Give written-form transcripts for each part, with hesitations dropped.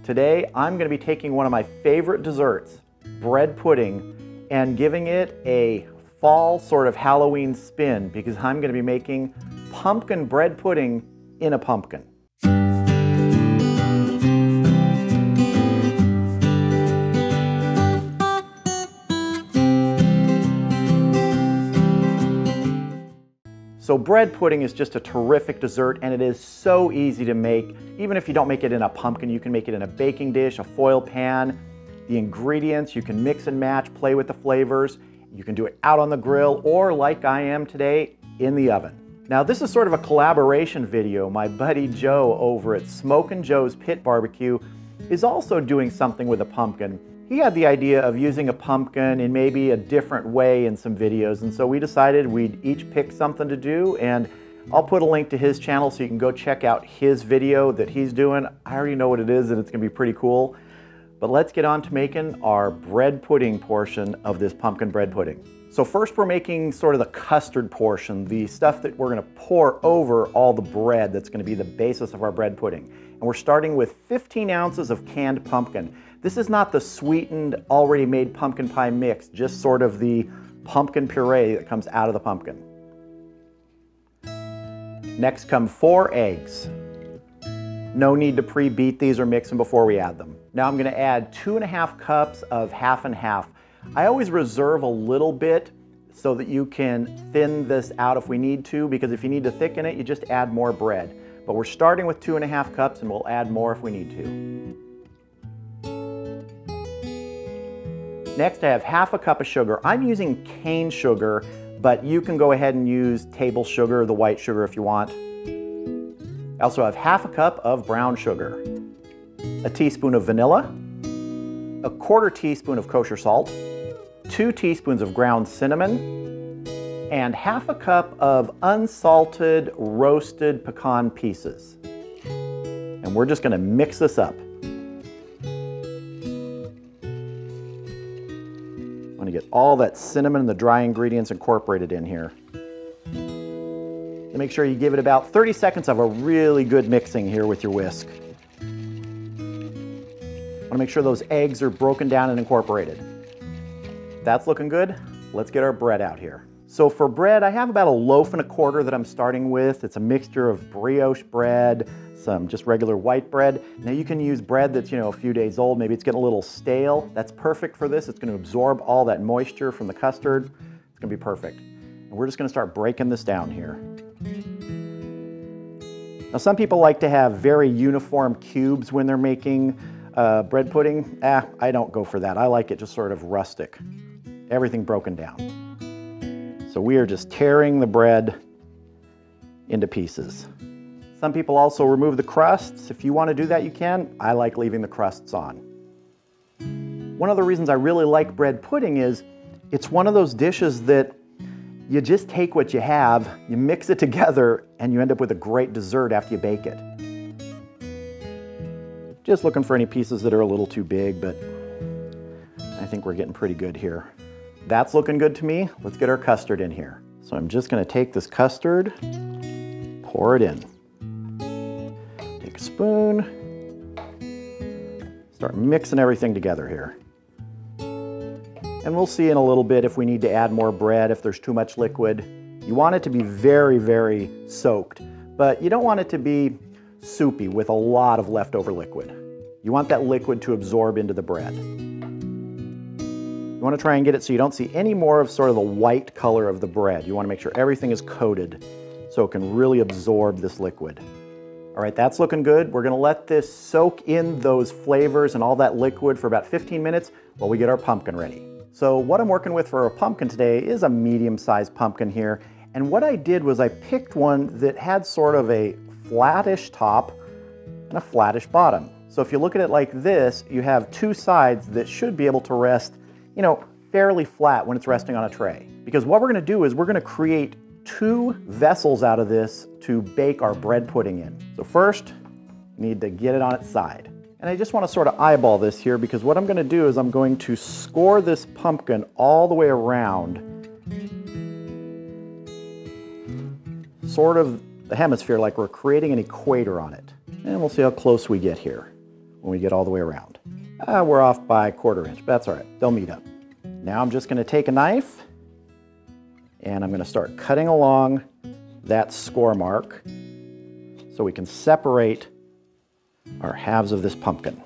Today I'm going to be taking one of my favorite desserts, bread pudding, and giving it a fall sort of Halloween spin because I'm going to be making pumpkin bread pudding in a pumpkin. So bread pudding is just a terrific dessert, and it is so easy to make. Even if you don't make it in a pumpkin, you can make it in a baking dish, a foil pan. The ingredients, you can mix and match, play with the flavors. You can do it out on the grill or, like I am today, in the oven. Now this is sort of a collaboration video. My buddy Joe over at Smokin Joe's Pit Barbecue is also doing something with a pumpkin. He had the idea of using a pumpkin in maybe a different way in some videos, and so we decided we'd each pick something to do, and I'll put a link to his channel so you can go check out his video that he's doing. I already know what it is and it's gonna be pretty cool. But let's get on to making our bread pudding portion of this pumpkin bread pudding. So first we're making sort of the custard portion, the stuff that we're gonna pour over all the bread that's gonna be the basis of our bread pudding. And we're starting with 15 ounces of canned pumpkin. This is not the sweetened, already made pumpkin pie mix, just sort of the pumpkin puree that comes out of the pumpkin. Next come 4 eggs. No need to pre-beat these or mix them before we add them. Now I'm gonna add 2½ cups of half and half. I always reserve a little bit so that you can thin this out if we need to, because if you need to thicken it, you just add more bread. But we're starting with 2½ cups and we'll add more if we need to. Next I have ½ cup of sugar. I'm using cane sugar, but you can go ahead and use table sugar, the white sugar if you want. I also have ½ cup of brown sugar, a teaspoon of vanilla, a ¼ teaspoon of kosher salt, 2 teaspoons of ground cinnamon, and ½ cup of unsalted roasted pecan pieces. And we're just gonna mix this up. I'm gonna get all that cinnamon and the dry ingredients incorporated in here. And make sure you give it about 30 seconds of a really good mixing here with your whisk. Want to make sure those eggs are broken down and incorporated. That's looking good. Let's get our bread out here. So for bread, I have about 1 1/4 loaves that I'm starting with. It's a mixture of brioche bread, some just regular white bread. Now you can use bread that's, a few days old. Maybe it's getting a little stale. That's perfect for this. It's going to absorb all that moisture from the custard. It's going to be perfect. And we're just going to start breaking this down here. Now some people like to have very uniform cubes when they're making bread pudding. I don't go for that. I like it just sort of rustic. Everything broken down. So we are just tearing the bread into pieces. Some people also remove the crusts. If you want to do that, you can. I like leaving the crusts on. One of the reasons I really like bread pudding is it's one of those dishes that you just take what you have, you mix it together, and you end up with a great dessert after you bake it. Just looking for any pieces that are a little too big, but I think we're getting pretty good here. That's looking good to me. Let's get our custard in here. So I'm just gonna take this custard, pour it in. Take a spoon, start mixing everything together here. And we'll see in a little bit if we need to add more bread, if there's too much liquid. You want it to be very, very soaked, but you don't want it to be soupy with a lot of leftover liquid. You want that liquid to absorb into the bread. You want to try and get it so you don't see any more of sort of the white color of the bread. You want to make sure everything is coated so it can really absorb this liquid. All right, that's looking good. We're going to let this soak in those flavors and all that liquid for about 15 minutes while we get our pumpkin ready. So what I'm working with for a pumpkin today is a medium-sized pumpkin here. And what I did was I picked one that had sort of a flattish top and a flattish bottom. So if you look at it like this, you have 2 sides that should be able to rest, fairly flat when it's resting on a tray. Because what we're gonna do is we're gonna create 2 vessels out of this to bake our bread pudding in. So first, you need to get it on its side. And I just want to sort of eyeball this here because what I'm going to do is I'm going to score this pumpkin all the way around, sort of the hemisphere, like we're creating an equator on it. And we'll see how close we get here. when we get all the way around. We're off by a 1/4 inch, but that's all right, they'll meet up. Now I'm just gonna take a knife and I'm gonna start cutting along that score mark so we can separate our halves of this pumpkin.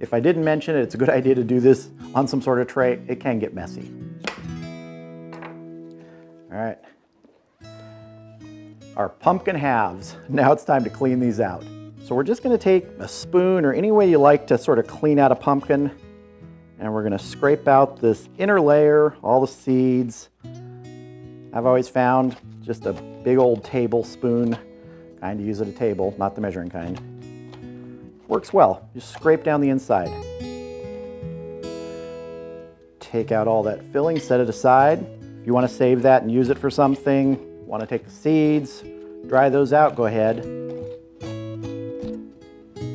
If I didn't mention it, it's a good idea to do this on some sort of tray. It can get messy. All right. Our pumpkin halves. Now it's time to clean these out. So we're just gonna take a spoon or any way you like to sort of clean out a pumpkin, and we're gonna scrape out this inner layer, all the seeds. I've always found just a big old tablespoon, kind to use at a table, not the measuring kind. Works well. Just scrape down the inside. Take out all that filling, set it aside. If you want to save that and use it for something, want to take the seeds, dry those out, go ahead.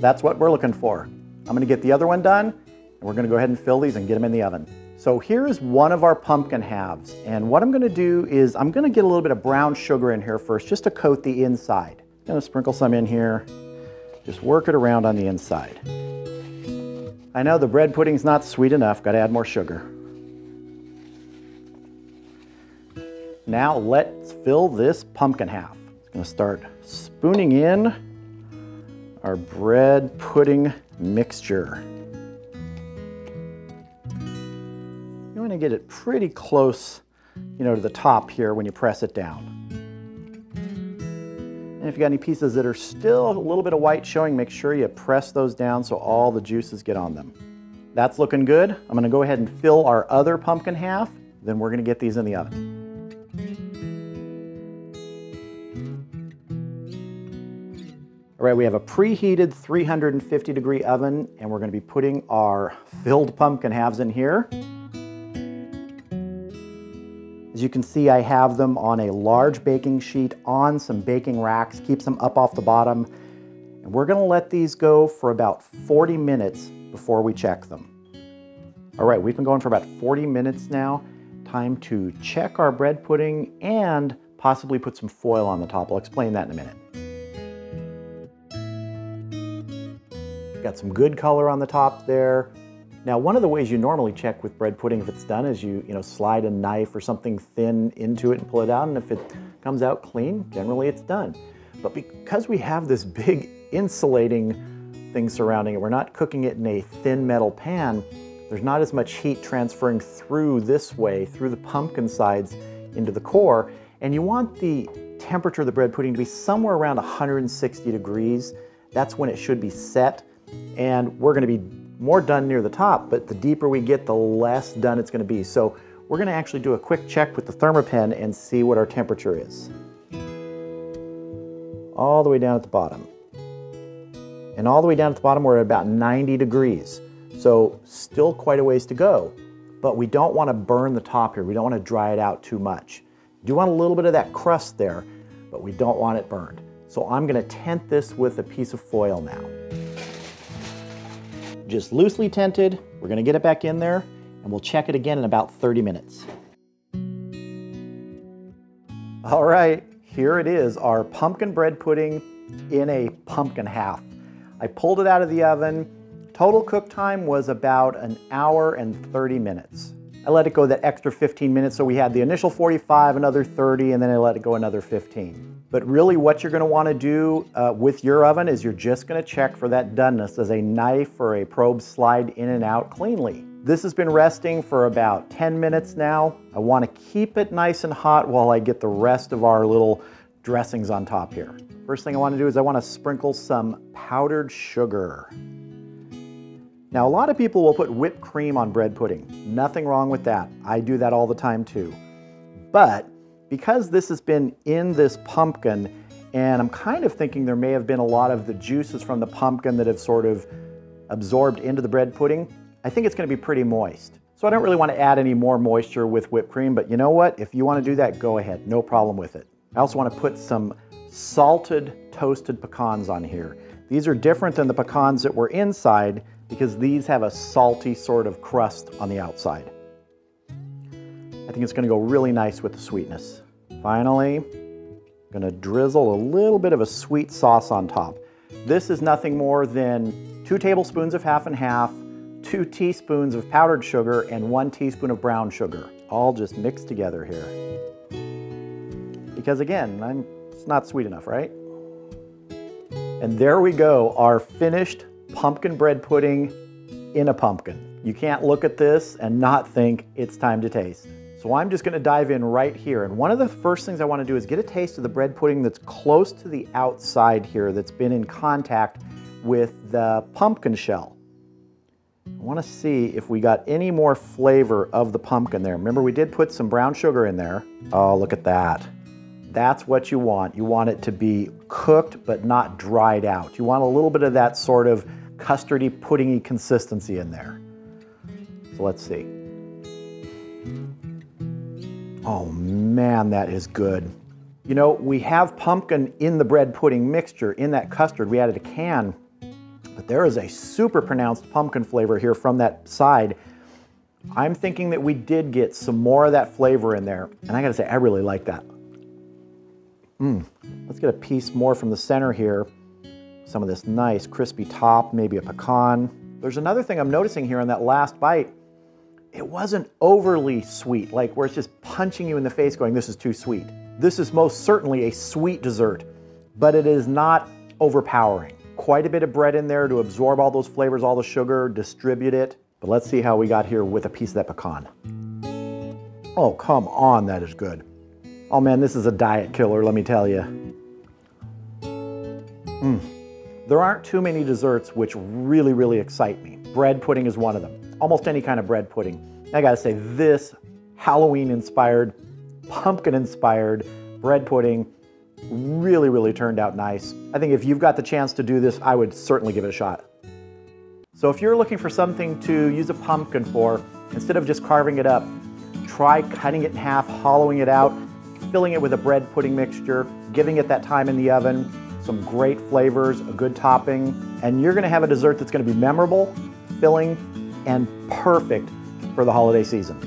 That's what we're looking for. I'm going to get the other one done, and we're going to go ahead and fill these and get them in the oven. So here is one of our pumpkin halves, and what I'm going to do is I'm going to get a little bit of brown sugar in here first, just to coat the inside. I'm going to sprinkle some in here. Just work it around on the inside. I know the bread pudding's not sweet enough, gotta add more sugar. Now let's fill this pumpkin half. I'm gonna start spooning in our bread pudding mixture. You wanna get it pretty close, to the top here when you press it down. And if you got any pieces that are still a little bit of white showing, make sure you press those down so all the juices get on them. That's looking good. I'm gonna go ahead and fill our other pumpkin half, then we're gonna get these in the oven. All right, we have a preheated 350-degree oven, and we're gonna be putting our filled pumpkin halves in here. As you can see, I have them on a large baking sheet on some baking racks, keeps them up off the bottom. And we're gonna let these go for about 40 minutes before we check them. All right, we've been going for about 40 minutes now. Time to check our bread pudding and possibly put some foil on the top. I'll explain that in a minute. Got some good color on the top there. Now, one of the ways you normally check with bread pudding if it's done is you slide a knife or something thin into it and pull it out, and if it comes out clean, generally it's done. But because we have this big insulating thing surrounding it, we're not cooking it in a thin metal pan, there's not as much heat transferring through this way, through the pumpkin sides into the core, and you want the temperature of the bread pudding to be somewhere around 160 degrees. That's when it should be set, and we're gonna be more done near the top, but the deeper we get, the less done it's gonna be. So we're gonna actually do a quick check with the Thermopen and see what our temperature is. All the way down at the bottom. And all the way down at the bottom, we're at about 90 degrees. So still quite a ways to go, but we don't wanna burn the top here. We don't wanna dry it out too much. You do want a little bit of that crust there, but we don't want it burned. So I'm gonna tent this with a piece of foil now. Just loosely tented. We're gonna get it back in there and we'll check it again in about 30 minutes. All right, here it is, our pumpkin bread pudding in a pumpkin half. I pulled it out of the oven. Total cook time was about 1 hour and 30 minutes. I let it go that extra 15 minutes, so we had the initial 45, another 30, and then I let it go another 15. But really what you're gonna wanna do with your oven is you're just gonna check for that doneness. Does a knife or a probe slide in and out cleanly? This has been resting for about 10 minutes now. I wanna keep it nice and hot while I get the rest of our little dressings on top here. First thing I wanna do is I wanna sprinkle some powdered sugar. Now, a lot of people will put whipped cream on bread pudding. Nothing wrong with that. I do that all the time too. But because this has been in this pumpkin, and I'm kind of thinking there may have been a lot of the juices from the pumpkin that have sort of absorbed into the bread pudding, I think it's gonna be pretty moist. So I don't really wanna add any more moisture with whipped cream, but you know what? If you wanna do that, go ahead, no problem with it. I also wanna put some salted toasted pecans on here. These are different than the pecans that were inside because these have a salty sort of crust on the outside. I think it's gonna go really nice with the sweetness. Finally, I'm gonna drizzle a little bit of a sweet sauce on top. This is nothing more than 2 tablespoons of half and half, 2 teaspoons of powdered sugar, and 1 teaspoon of brown sugar, all just mixed together here. Because again, it's not sweet enough, right? And there we go, our finished pumpkin bread pudding in a pumpkin. You can't look at this and not think it's time to taste. So I'm just gonna dive in right here. And one of the first things I wanna do is get a taste of the bread pudding that's close to the outside here, that's been in contact with the pumpkin shell. I wanna see if we got any more flavor of the pumpkin there. Remember, we did put some brown sugar in there. Oh, look at that. That's what you want. You want it to be cooked but not dried out. You want a little bit of that sort of custardy, puddingy consistency in there. So let's see. Oh man, that is good. You know, we have pumpkin in the bread pudding mixture, in that custard. We added a can, but there is a super pronounced pumpkin flavor here from that side. I'm thinking that we did get some more of that flavor in there, and I gotta say, I really like that. Let's get a piece more from the center here. Some of this nice crispy top, maybe a pecan. There's another thing I'm noticing here on that last bite. It wasn't overly sweet, like where it's just punching you in the face going, this is too sweet. This is most certainly a sweet dessert, but it is not overpowering. Quite a bit of bread in there to absorb all those flavors, all the sugar, distribute it. But let's see how we got here with a piece of that pecan. Oh, come on, that is good. Oh man, this is a diet killer, let me tell you. There aren't too many desserts which really, really excite me. Bread pudding is one of them. Almost any kind of bread pudding. I gotta say, this Halloween-inspired, pumpkin-inspired bread pudding really, really turned out nice. I think if you've got the chance to do this, I would certainly give it a shot. So if you're looking for something to use a pumpkin for, instead of just carving it up, try cutting it in half, hollowing it out, filling it with a bread pudding mixture, giving it that time in the oven, some great flavors, a good topping, and you're gonna have a dessert that's gonna be memorable, filling, and perfect for the holiday season.